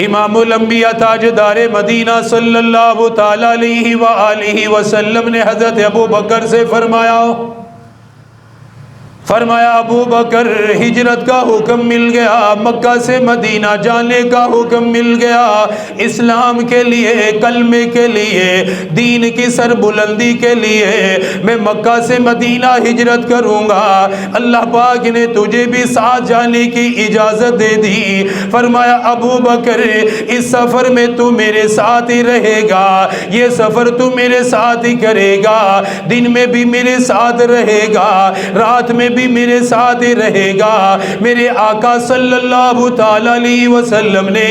امام الانبیاء تاجدار مدینہ صلی اللہ تعالی علیہ وآلہ وسلم نے حضرت ابو بکر سے فرمایا ابو بکر ہجرت کا حکم مل گیا، مکہ سے مدینہ جانے کا حکم مل گیا، اسلام کے لیے، کلمے کے لیے، دین کی سر بلندی کے لیے میں مکہ سے مدینہ ہجرت کروں گا، اللہ پاک نے تجھے بھی ساتھ جانے کی اجازت دے دی۔ فرمایا ابو بکر اس سفر میں تو میرے ساتھ ہی رہے گا، یہ سفر تو میرے ساتھ ہی کرے گا، دن میں بھی میرے ساتھ رہے گا، رات میں بھی میرے ساتھ ہی رہے گا۔ میرے آقا صلی اللہ تعالی علیہ وسلم نے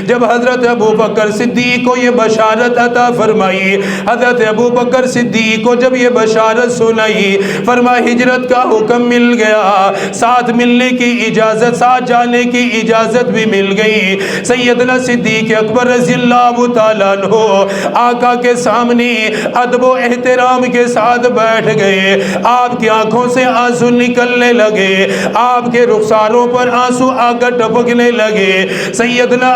جب حضرت ابو بکر صدیق کو یہ بشارت عطا فرمائی، حضرت ابو بکر صدیق کو جب یہ بشارت سنائی، فرمایا ہجرت کا حکم مل گیا، ساتھ ملنے کی اجازت، ساتھ جانے کی اجازت بھی مل گئی۔ سیدنا صدیق اکبر رضی اللہ تعالیٰ عنہ آقا کے سامنے ادب و احترام کے ساتھ بیٹھ گئے، آپ کی آنکھوں سے آنسو نکلنے لگے، آپ کے رخساروں پر آنسو آ کر ٹپکنے لگے۔ سیدنا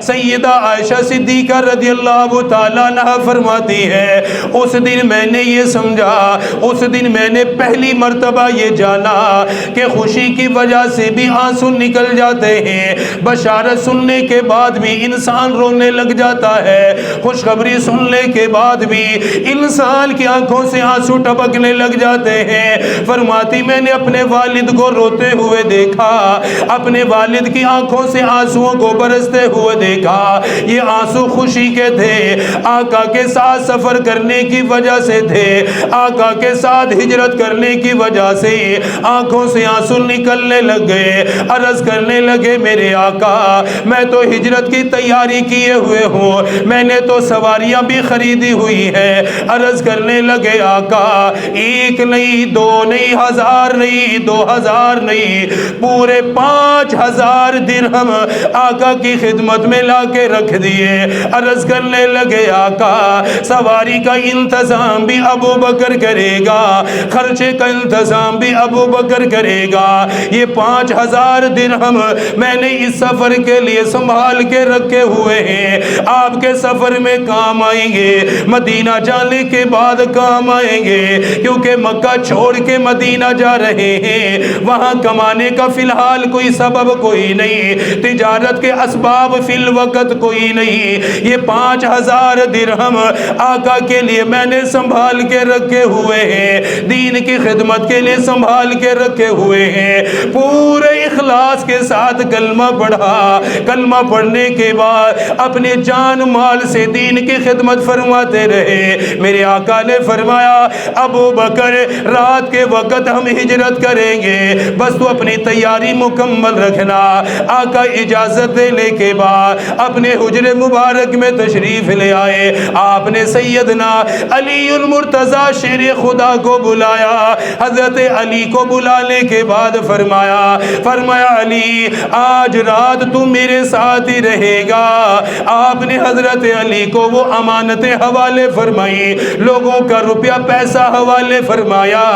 سیدہ عائشہ صدیقہ رضی اللہ تعالیٰ عنہ فرماتی ہے اس دن میں نے یہ سمجھا، اس دن میں نے پہلی مرتبہ یہ جانا کہ خوشی کی وجہ سے بھی آنسو نکل جاتے ہیں، بشارت سننے کے بعد بھی انسان رونے لگ جاتا ہے، خوشخبری سننے کے بعد بھی انسان کی آنکھوں سے آنسو ٹپکنے لگ جاتے ہیں۔ فرماتی میں نے اپنے والد کو روتے ہوئے دیکھا، اپنے والد کی آنکھوں سے آنسوؤں کو برستے ہوئے دیکھا، یہ آنسو خوشی کے تھے، آقا کے ساتھ سفر کرنے کی وجہ سے تھے، آقا کے ساتھ ہجرت کرنے کی وجہ سے آنکھوں سے آنسو نکلنے لگ گئے، عرض کرنے لگے میرے آقا میں تو ہجرت کی تیاری کیے ہوئے ہوں، میں نے تو سواریاں بھی خریدی ہوئی ہے، عرض کرنے لگے آقا ایک نہیں، دو نہیں، ہزار نہیں، 2000 نہیں، پورے 5000 درہم آقا کی خدمت میں لا کے رکھ دیے، عرض کرنے لگے آقا سواری کا انتظام بھی ابو بکر کرے گا، خرچے کا انتظام بھی ابو بکر کرے گا، یہ 5000 درہم میں نے اس سفر کے لیے سنبھال کے رکھے ہوئے ہیں، آپ کے سفر میں کام آئیں گے، مدینہ جانے کے بعد کام آئیں گے، کیونکہ مکہ چھوڑ کے مدینہ جا رہے ہیں، وہاں کمانے کا فی الحال کوئی سبب کوئی نہیں، تجارت کے اسباب فی الوقت کوئی نہیں، یہ 5000 درہم آقا کے لیے میں نے سنبھال کے رکھے ہوئے ہیں، دین کی خدمت کے لیے سنبھال کے رکھے ہوئے ہیں، پورے اخلاص کے ساتھ کلمہ پڑھا، کلمہ پڑھنے کے بعد اپنے جان مال سے دین کی خدمت فرماتے رہے۔ میرے آقا نے فرمایا ابو بکر رات کے وقت ہم ہجرت کریں گے، بس تو اپنی تیاری مکمل رکھنا۔ آقا اجازت دینے کے بعد اپنے حجر مبارک میں تشریف لے آئے، آپ نے سیدنا علی المرتضی شیر خدا کو بلایا، حضرت علی کو بلانے کے بعد فرمایا علی آج رات تو میرے ساتھ ہی رہے گا۔ آپ نے حضرت علی کو وہ امانتیں حوالے فرمائی، لوگوں کا روپیہ پیسہ حوالے فرمایا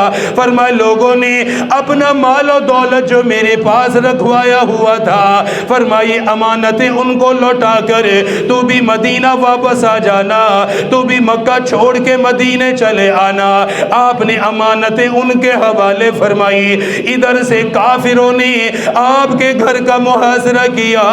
لوگوں نے اپنا مال و دولت جو میرے پاس رکھوایا ہوا تھا، فرمائی امانتیں ان کو لوٹا کر تو بھی مدینہ واپس آ جانا، تو بھی مکہ چھوڑ کے مدینے چلے آنا۔ آپ نے امانتیں ان کے حوالے فرمائی، ادھر سے کافروں نے آپ کے گھر کا محاصرہ کیا،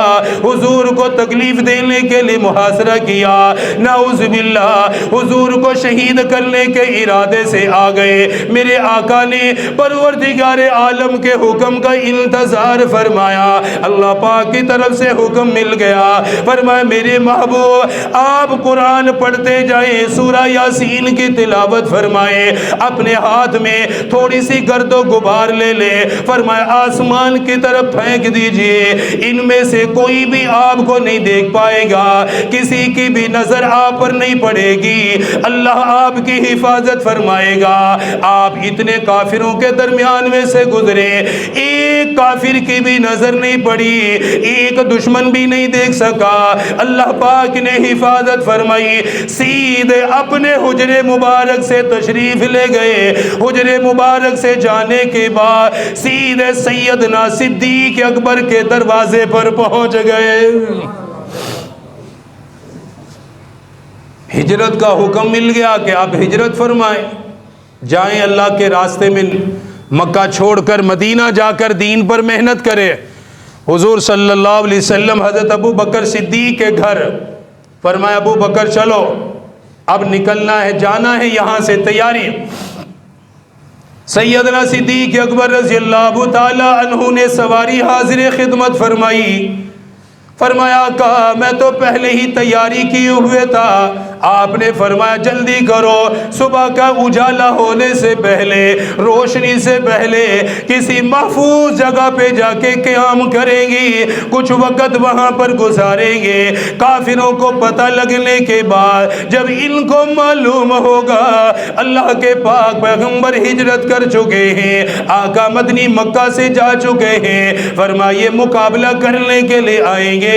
حضور کو تکلیف دینے کے لیے محاصرہ کیا، نعوذ باللہ حضور کو شہید کرنے کے ارادے سے آ گئے۔ میرے آقا نے پروردگار عالم کے حکم کا انتظار فرمایا، اللہ پاک کی طرف سے حکم مل گیا، فرمایا میرے محبوب آپ قرآن پڑھتے جائیں، سورہ یاسین کی تلاوت فرمائیں، اپنے ہاتھ میں تھوڑی سی گرد و غبار لے لے، فرمایا آسمان کی طرف پھینک دیجئے، ان میں سے کوئی بھی آپ کو نہیں دیکھ پائے گا، کسی کی بھی نظر آپ پر نہیں پڑے گی، اللہ آپ کی حفاظت فرمائے گا۔ آپ اتنے کافروں کے درمیان میں سے گزرے، ایک کافر کی بھی نظر نہیں پڑی، ایک دشمن بھی نہیں دیکھ سکا، اللہ پاک نے حفاظت فرمائی، سیدھے اپنے حجر مبارک سے تشریف لے گئے، حجر مبارک سے جانے کے بعد سیدھے سیدنا صدیق اکبر کے دروازے پر پہنچ گئے۔ ہجرت کا حکم مل گیا کہ آپ ہجرت فرمائیں، جائیں اللہ کے راستے میں، مکہ چھوڑ کر مدینہ جا کر دین پر محنت کرے۔ حضور صلی اللہ علیہ وسلم حضرت ابو بکر صدیق کے گھر، فرمایا ابو بکر چلو اب نکلنا ہے، جانا ہے یہاں سے، تیاری۔ سیدنا صدیق اکبر رضی اللہ تعالی عنہ نے سواری حاضر خدمت فرمائی، فرمایا آقا میں تو پہلے ہی تیاری کیے ہوئے تھا۔ آپ نے فرمایا جلدی کرو، صبح کا اجالا ہونے سے پہلے، روشنی سے پہلے کسی محفوظ جگہ پہ جا کے قیام کریں گی، کچھ وقت وہاں پر گزاریں گے۔ کافروں کو پتہ لگنے کے بعد جب ان کو معلوم ہوگا اللہ کے پاک پیغمبر ہجرت کر چکے ہیں، آقا مدنی مکہ سے جا چکے ہیں، فرمائے مقابلہ کرنے کے لیے آئیں گے،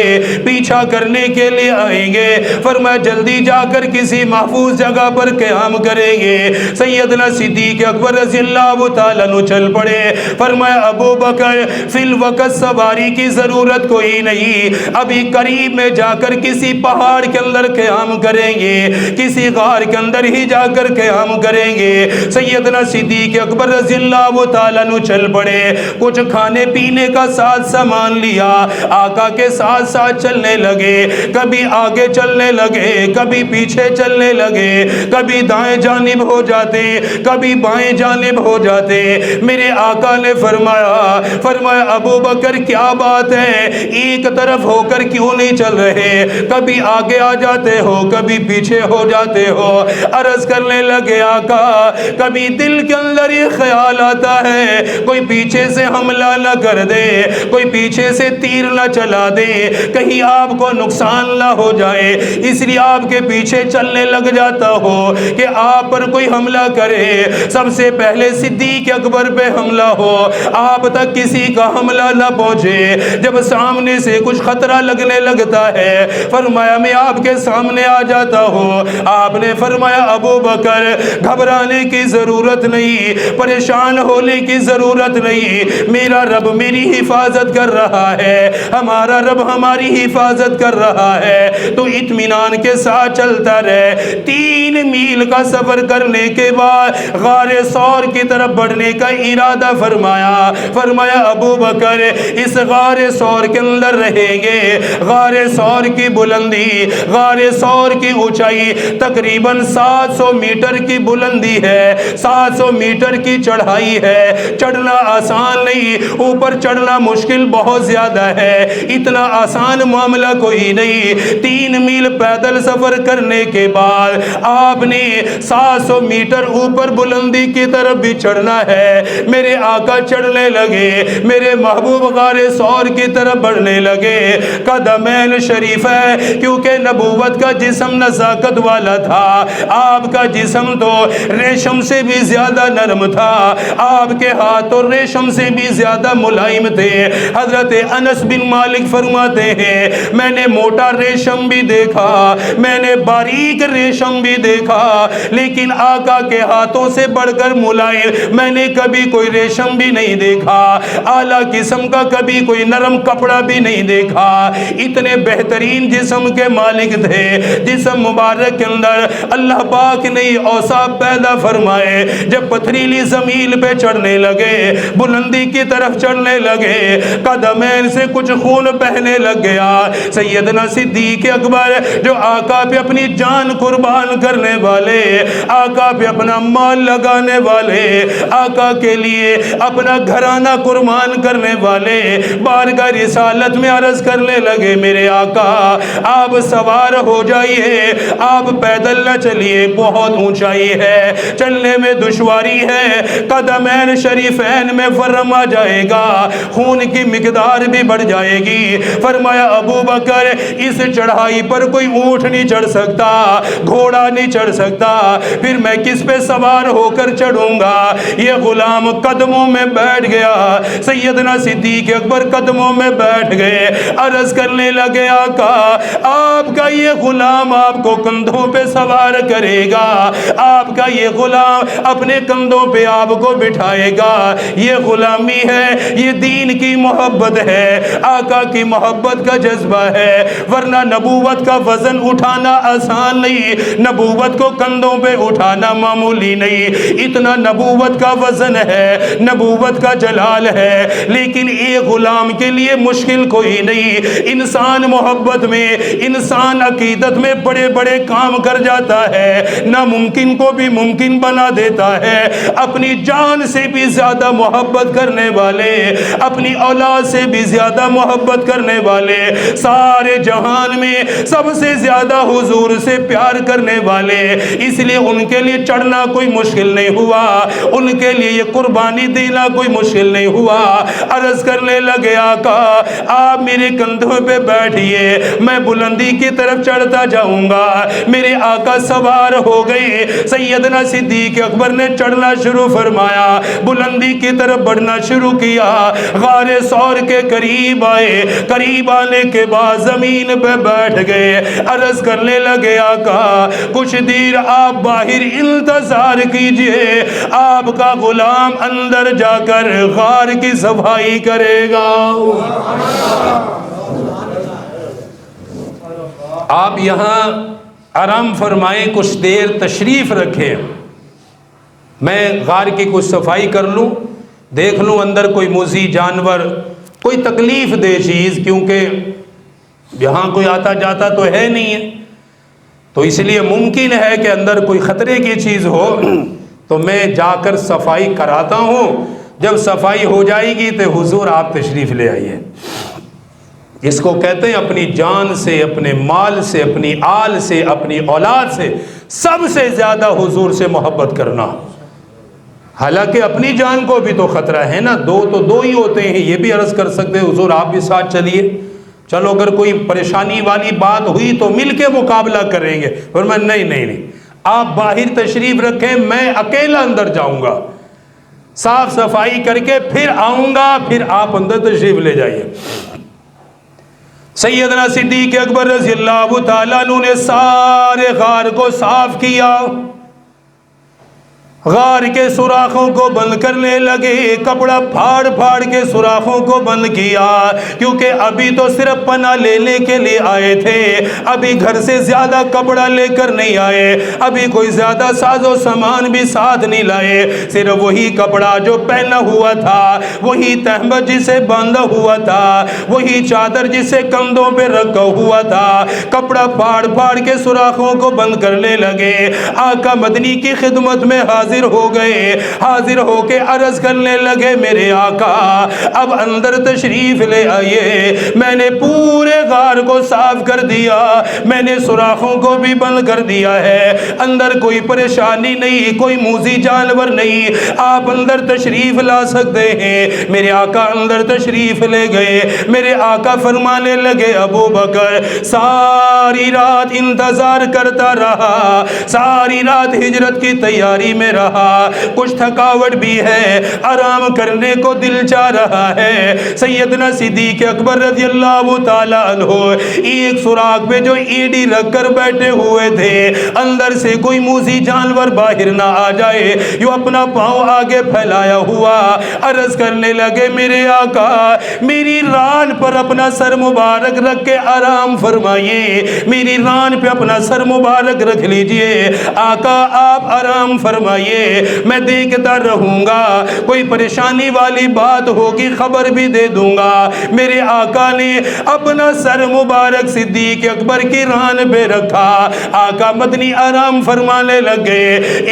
پیچھا کرنے کے لیے آئیں گے، فرمایا جلدی جا کر کسی محفوظ جگہ پر قیام کریں گے۔ سیدنا صدیق اکبر رضی اللہ تعالیٰ عنہ چل پڑے، فرمایا ابو بکر فی الوقت سواری کی ضرورت کوئی نہیں، ابھی قریب میں جا کر کسی پہاڑ کے اندر قیام کریں گے، کسی غار کے اندر ہی جا کر قیام کریں گے۔ سیدنا صدیق اکبر رضی اللہ تعالیٰ عنہ چل پڑے، کچھ کھانے پینے کا ساتھ سامان لیا، آقا کے ساتھ ساتھ چلنے لگے، کبھی آگے چلنے لگے، کبھی پیچھے چلنے لگے، کبھی دائیں جانب ہو جاتے، کبھی بائیں جانب ہو جاتے۔ میرے آقا نے فرمایا ابو بکر کیا بات ہے، ایک طرف ہو کر کیوں نہیں چل رہے، کبھی آگے آ جاتے ہو، کبھی پیچھے ہو جاتے ہو۔ عرض کرنے لگے آقا کبھی دل کے اندر یہ خیال آتا ہے کوئی پیچھے سے حملہ نہ کر دے، کوئی پیچھے سے تیر نہ چلا دے، کہیں آپ کو نقصان نہ ہو جائے، اس لیے آپ کے پیچھے چلنے لگ جاتا ہو کہ آپ پر کوئی حملہ کرے، سب سے پہلے صدیق اکبر پہ حملہ ہو، آپ تک کسی کا حملہ نہ پہنچے۔ جب سامنے سے کچھ خطرہ لگنے لگتا ہے، فرمایا میں آپ کے سامنے آ جاتا ہوں۔ آپ نے فرمایا ابو بکر گھبرانے کی ضرورت نہیں، پریشان ہونے کی ضرورت نہیں، میرا رب میری حفاظت کر رہا ہے، ہمارا رب ہماری حفاظت کر رہا ہے، تو اطمینان کے ساتھ چلتا رہے۔ 3 میل کا سفر کرنے کے بعد غار ثور کی طرف بڑھنے کا ارادہ فرمایا ابو بکر اس غار ثور کے اندر رہیں گے۔ غار ثور کی بلندی، غار ثور کی اونچائی تقریباً 700 میٹر کی بلندی ہے، 700 میٹر کی چڑھائی ہے، چڑھنا آسان نہیں، اوپر چڑھنا مشکل بہت زیادہ ہے، اتنا آسان معاملہ کوئی نہیں۔ 3 میل پیدل سفر کرنے کے بعد آپ نے 700 میٹر اوپر بلندی کی طرف بھی چڑھنا ہے۔ میرے آقا چڑھنے لگے، میرے محبوب غار ثور کی طرف بڑھنے لگے۔ قدمین شریف ہے کیونکہ نبوت کا جسم نزاکت والا تھا، آپ کا جسم تو ریشم سے بھی زیادہ نرم تھا، آپ کے ہاتھ اور ریشم سے بھی زیادہ ملائم تھے۔ حضرت انس بن مالک فرماتے ہیں میں نے موٹا ریشم بھی دیکھا، میں نے باریک ریشم بھی دیکھا، لیکن آقا کے ہاتھوں سے بڑھ کر ملائم میں نے کبھی کوئی ریشم بھی نہیں دیکھا، اعلیٰ قسم کا کبھی کوئی نرم کپڑا بھی نہیں دیکھا۔ اتنے بہترین جسم کے مالک تھے، جسم مبارک کے اندر اللہ پاک نے اوصاف پیدا فرمائے۔ جب پتھریلی زمین پہ چڑھنے لگے، بلندی کی طرف چڑھنے لگے، قدمین سے کچھ خون بہنے لگ گیا۔ سیدنا صدیق اکبر جو آقا پہ اپنی جان قربان کرنے والے، آقا پہ اپنا مال لگانے والے، آقا کے لیے اپنا گھرانہ قربان کرنے والے، بارگاہ رسالت میں عرض کرنے لگے میرے آقا آپ سوار ہو جائیے، آپ پیدل نہ چلیے، بہت اونچائی ہے، چلنے میں دشواری ہے، قدمین شریفین میں ورم آ جائے گا، خون کی مقدار بھی بڑھ جائے گی۔ فرمایا ابو بکر اس چڑھائی پر کوئی اونٹ نہیں چڑھ سکتا، گھوڑا نہیں چڑھ سکتا، پھر میں کس پہ سوار ہو کر چڑھوں گا؟ یہ غلام قدموں میں بیٹھ گیا، سیدنا صدیق اکبر قدموں میں بیٹھ گئے، عرض کرنے لگے آقا آپ کا یہ غلام آپ کو کندھوں پہ سوار کرے گا، آپ کا یہ غلام اپنے کندھوں پہ آپ کو بٹھائے گا، یہ غلامی ہے، یہ دین کی محبت ہے، آقا کی محبت کا جذبہ ہے، ورنہ نبوت کا وزن اٹھانا آسان نہیں، نبوت کو کندھوں پہ اٹھانا معمولی نہیں، اتنا نبوت کا وزن ہے، نبوت کا جلال ہے، لیکن ایک غلام کے لیے مشکل کوئی نہیں۔ انسان محبت میں، انسان عقیدت میں بڑے بڑے کام کر جاتا ہے، ناممکن کو بھی ممکن بنا دیتا ہے۔ اپنی جان سے بھی زیادہ محبت کرنے والے، اپنی اولاد سے بھی زیادہ محبت کرنے والے، سارے جہان میں سب سے زیادہ حضور سے پیار کرنے والے، اس لیے ان کے لیے چڑھنا کوئی مشکل نہیں ہوا، ان کے لیے یہ قربانی دینا کوئی مشکل نہیں ہوا۔ عرض کرنے لگے آقا آپ میرے کندھوں پہ بیٹھیے، میں بلندی کی طرف چڑھتا جاؤں گا۔ میرے آقا سوار ہو گئے، سیدنا صدیق اکبر نے چڑھنا شروع فرمایا، بلندی کی طرف بڑھنا شروع کیا، غار ثور کے قریب آئے، قریب آنے کے بعد زمین پہ بیٹھ گئے، عرض کرنے لگے آقا کچھ دیر آپ باہر انتظار کیجئے، آپ کا غلام اندر جا کر غار کی صفائی کرے گا۔ آپ یہاں آرام فرمائیں، کچھ دیر تشریف رکھیں، میں غار کی کچھ صفائی کر لوں، دیکھ لوں اندر کوئی موذی جانور، کوئی تکلیف دہ چیز، کیونکہ یہاں کوئی آتا جاتا تو ہے نہیں ہے، تو اس لیے ممکن ہے کہ اندر کوئی خطرے کی چیز ہو، تو میں جا کر صفائی کراتا ہوں، جب صفائی ہو جائے گی تو حضور آپ تشریف لے آئیے۔ اس کو کہتے ہیں اپنی جان سے، اپنے مال سے، اپنی آل سے، اپنی اولاد سے سب سے زیادہ حضور سے محبت کرنا۔ حالانکہ اپنی جان کو بھی تو خطرہ ہے نا، دو تو دو ہی ہوتے ہیں، یہ بھی عرض کر سکتے ہیں حضور آپ بھی ساتھ چلیے، چلو اگر کوئی پریشانی والی بات ہوئی تو مل کے مقابلہ کریں گے، فرمایا نہیں، آپ باہر تشریف رکھیں، میں اکیلا اندر جاؤں گا، صاف صفائی کر کے پھر آؤں گا، پھر آپ اندر تشریف لے جائیے۔ سیدنا صدیق اکبر رضی اللہ تعالیٰ عنہ نے سارے غار کو صاف کیا، غار کے سوراخوں کو بند کرنے لگے، کپڑا پھاڑ پھاڑ کے سوراخوں کو بند کیا، کیونکہ ابھی تو صرف پناہ لینے کے لیے آئے تھے، ابھی گھر سے زیادہ کپڑا لے کر نہیں آئے، ابھی کوئی زیادہ ساز و سامان بھی ساتھ نہیں لائے، صرف وہی کپڑا جو پہنا ہوا تھا، وہی تہمت جسے باندھا ہوا تھا، وہی چادر جسے کندھوں پہ رکھا ہوا تھا، کپڑا پھاڑ پھاڑ کے سوراخوں کو بند کرنے لگے۔ آقا مدنی کی خدمت میں حاضر ہو گئے، حاضر ہو کے عرض کرنے لگے میرے آقا اب اندر تشریف لے آئیے، میں نے پورے غار کو صاف کر دیا، میں نے سوراخوں کو بھی بند کر دیا ہے، اندر کوئی پریشانی نہیں، کوئی موذی جانور نہیں، آپ اندر تشریف لا سکتے ہیں۔ میرے آقا اندر تشریف لے گئے، میرے آقا فرمانے لگے ابو بکر ساری رات انتظار کرتا رہا، ساری رات ہجرت کی تیاری میں رہا، کچھ تھکاوٹ بھی ہے، آرام کرنے کو دل چاہ رہا ہے۔ سیدنا صدیق اکبر رضی اللہ تعالیٰ عنہ ایک سوراخ پہ جو ایڈی رکھ کر بیٹھے ہوئے تھے، اندر سے کوئی موذی جانور باہر نہ آ جائے، جو اپنا پاؤں آگے پھیلایا ہوا عرض کرنے لگے میرے آقا میری ران پر اپنا سر مبارک رکھ کے آرام فرمائیے، میری ران پہ اپنا سر مبارک رکھ لیجئے، آقا آپ آرام فرمائیے، میں دیکھتا رہوں گا، کوئی پریشانی والی بات ہوگی خبر بھی دے دوں گا۔ میرے آقا نے اپنا سر مبارک صدیق اکبر کی ران پہ رکھا، آقا مدنی آرام فرمانے لگے،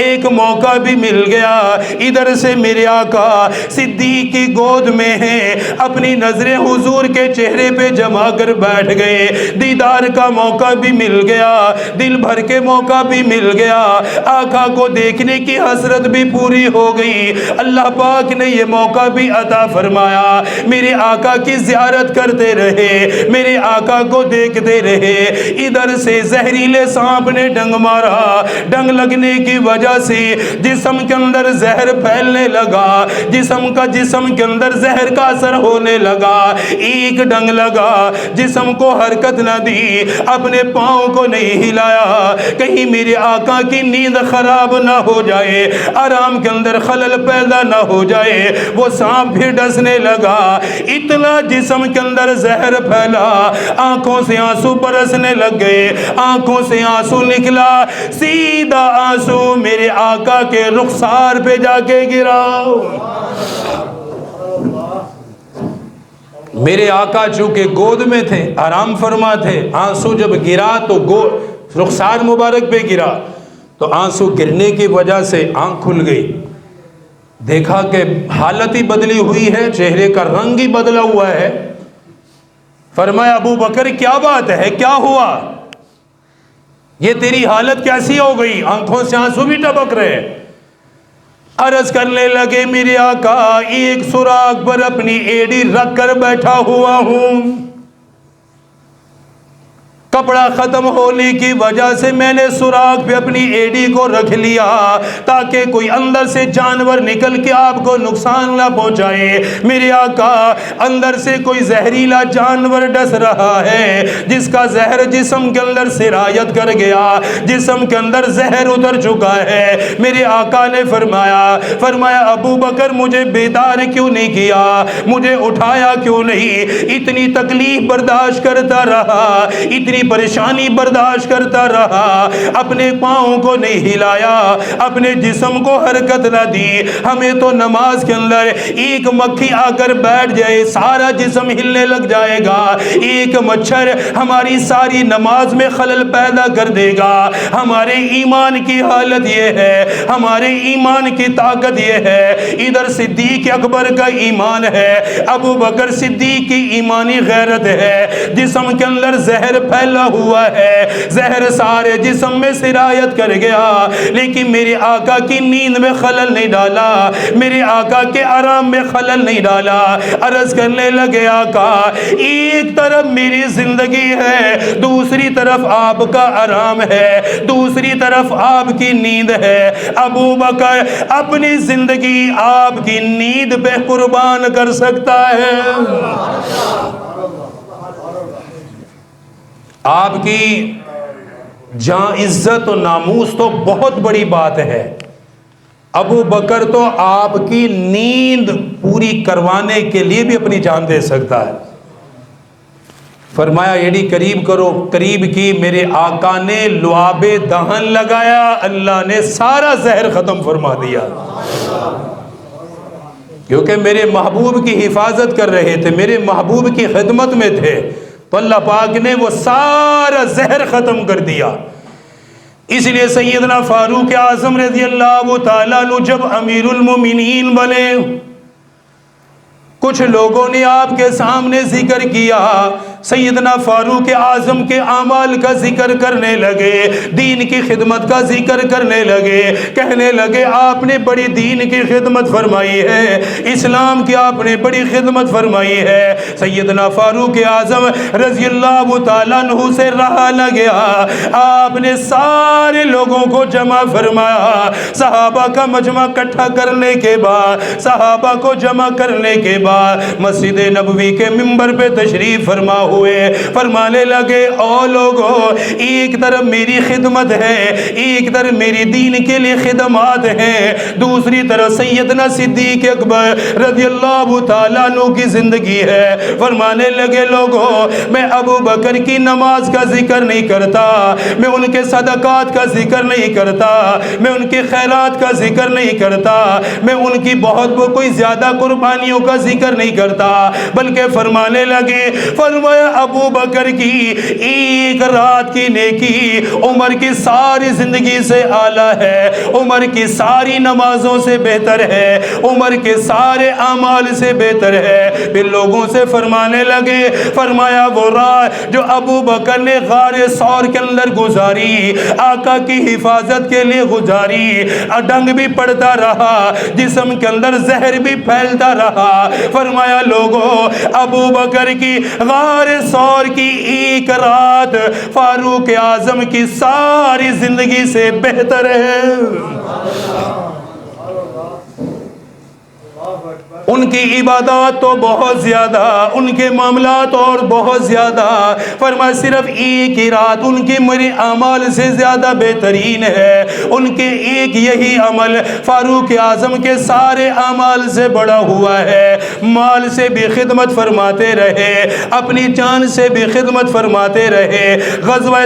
ایک موقع بھی مل گیا، ادھر سے میرے آقا صدیق کی گود میں ہیں، اپنی نظریں حضور کے چہرے پہ جما کر بیٹھ گئے، دیدار کا موقع بھی مل گیا، دل بھر کے موقع بھی مل گیا، آقا کو دیکھنے کی حسرت بھی پوری ہو گئی، اللہ پاک نے یہ موقع بھی عطا فرمایا، میرے آقا کی زیارت کرتے رہے، میرے آقا کو دیکھتے رہے، ادھر سے زہریلے سانپ نے ڈنگ مارا، ڈنگ لگنے کی وجہ سے جسم کے اندر زہر پھیلنے لگا، جسم کے اندر زہر کا اثر ہونے لگا، ایک ڈنگ لگا، جسم کو حرکت نہ دی، اپنے پاؤں کو نہیں ہلایا، کہیں میرے آقا کی نیند خراب نہ ہو جائے، آرام کے اندر خلل پیدا نہ ہو جائے۔ وہ سانپ بھی ڈسنے لگا، اتنا جسم کے اندر زہر پھیلا، آنکھوں سے آنسو برسنے لگ گئے، آنکھوں سے آنسو نکلا، سیدھا آنسو میرے آقا کے رخسار پہ جا کے گرا۔ میرے آقا چونکہ گود میں تھے، آرام فرما تھے، آنسو جب گرا تو رخسار مبارک پہ گرا، تو آنسو گرنے کی وجہ سے آنکھ کھل گئی، دیکھا کہ حالت ہی بدلی ہوئی ہے، چہرے کا رنگ ہی بدلا ہوا ہے۔ فرمایا ابو بکر کیا بات ہے، کیا ہوا، یہ تیری حالت کیسی ہو گئی، آنکھوں سے آنسو بھی ٹپک رہے۔ عرض کرنے لگے میرے آقا ایک سراغ پر اپنی ایڑی رکھ کر بیٹھا ہوا ہوں، کپڑا ختم ہونے کی وجہ سے میں نے سراغ پہ اپنی ایڑی کو رکھ لیا تاکہ کوئی اندر سے جانور نکل کے آپ کو نقصان نہ پہنچائے۔ میرے آقا اندر سے کوئی زہریلا جانور ڈس رہا ہے جس کا زہر جسم کے اندر سرایت کر گیا، جسم کے اندر زہر اتر چکا ہے۔ میرے آقا نے فرمایا ابو بکر مجھے بیدار کیوں نہیں کیا، مجھے اٹھایا کیوں نہیں، اتنی تکلیف برداشت کرتا رہا، اتنی پریشانی برداشت کرتا رہا، اپنے پاؤں کو نہیں ہلایا، اپنے جسم کو حرکت نہ دی۔ ہمیں تو نماز کے اندر ایک مکھی آ کر بیٹھ جائے سارا جسم ہلنے لگ جائے گا، ایک مچھر ہماری ساری نماز میں خلل پیدا کر دے گا۔ ہمارے ایمان کی حالت یہ ہے، ہمارے ایمان کی طاقت یہ ہے۔ ادھر صدیق اکبر کا ایمان ہے، ابو بکر صدیق کی ایمانی غیرت ہے، جسم کے اندر زہر پھیلا ہوا ہے، زہر سارے جسم میں سرایت کر گیا، لیکن میرے آقا کی نیند میں خلل نہیں ڈالا، میرے آقا کے آرام میں خلل نہیں ڈالا۔ عرض کرنے لگے آقا ایک طرف میری زندگی ہے، دوسری طرف آپ کا آرام ہے، دوسری طرف آپ کی نیند ہے، ابو بکر اپنی زندگی آپ کی نیند پہ قربان کر سکتا ہے۔ آپ کی جان، عزت و ناموس تو بہت بڑی بات ہے، ابو بکر تو آپ کی نیند پوری کروانے کے لیے بھی اپنی جان دے سکتا ہے۔ فرمایا ایڑی قریب کرو، قریب کی، میرے آقا نے لعاب دہن لگایا، اللہ نے سارا زہر ختم فرما دیا، کیونکہ میرے محبوب کی حفاظت کر رہے تھے، میرے محبوب کی خدمت میں تھے، تو اللہ پاک نے وہ سارا زہر ختم کر دیا۔ اس لیے سیدنا فاروق اعظم رضی اللہ تعالیٰ عنہ جب امیر المومنین بنے، کچھ لوگوں نے آپ کے سامنے ذکر کیا، سیدنا فاروق اعظم کے اعمال کا ذکر کرنے لگے، دین کی خدمت کا ذکر کرنے لگے، کہنے لگے آپ نے بڑی دین کی خدمت فرمائی ہے، اسلام کی آپ نے بڑی خدمت فرمائی ہے۔ سیدنا فاروق اعظم رضی اللہ تعالیٰ عنہ سے رہا نہ گیا، آپ نے سارے لوگوں کو جمع فرمایا، صحابہ کا مجمع اکٹھا کرنے کے بعد، صحابہ کو جمع کرنے کے بعد مسجد نبوی کے منبر پہ تشریف فرما ہوئے، فرمانے لگے او لوگو ایک طرف میری خدمت ہے، ایک طرف میری دین کے لیے خدمات ہیں، دوسری طرف سیدنا صدیق اکبر رضی اللہ تعالیٰ عنہ کی زندگی ہے۔ فرمانے لگے لوگو میں ابو بکر کی نماز کا ذکر نہیں کرتا، میں ان کے صدقات کا ذکر نہیں کرتا، میں ان کے خیرات کا ذکر نہیں کرتا، میں ان کی بہت کوئی زیادہ قربانیوں کا ذکر نہیں کرتا، بلکہ فرمانے لگے، فرمایا ابو بکر کی ایک رات کی نیکی عمر کی ساری زندگی سے اعلیٰ ہے، عمر کی ساری نمازوں سے بہتر ہے، عمر کے سارے اعمال سے بہتر ہے۔ پھر لوگوں سے فرمانے لگے، فرمایا وہ رات جو ابو بکر نے غار ثور کے اندر گزاری، آقا کی حفاظت کے لیے گزاری، ڈنگ بھی پڑتا رہا، جسم کے اندر زہر بھی پھیلتا رہا، فرمایا لوگوں ابو بکر کی غار ثور کی ایک رات فاروق اعظم کی ساری زندگی سے بہتر ہے۔ ان کی عبادات تو بہت زیادہ، ان کے معاملات اور بہت زیادہ، فرمایا صرف ایک ہی رات ان کے میرے اعمال سے زیادہ بہترین ہے، ان کے ایک یہی عمل فاروق اعظم کے سارے اعمال سے بڑا ہوا ہے۔ مال سے بھی خدمت فرماتے رہے، اپنی جان سے بھی خدمت فرماتے رہے۔ غزوہ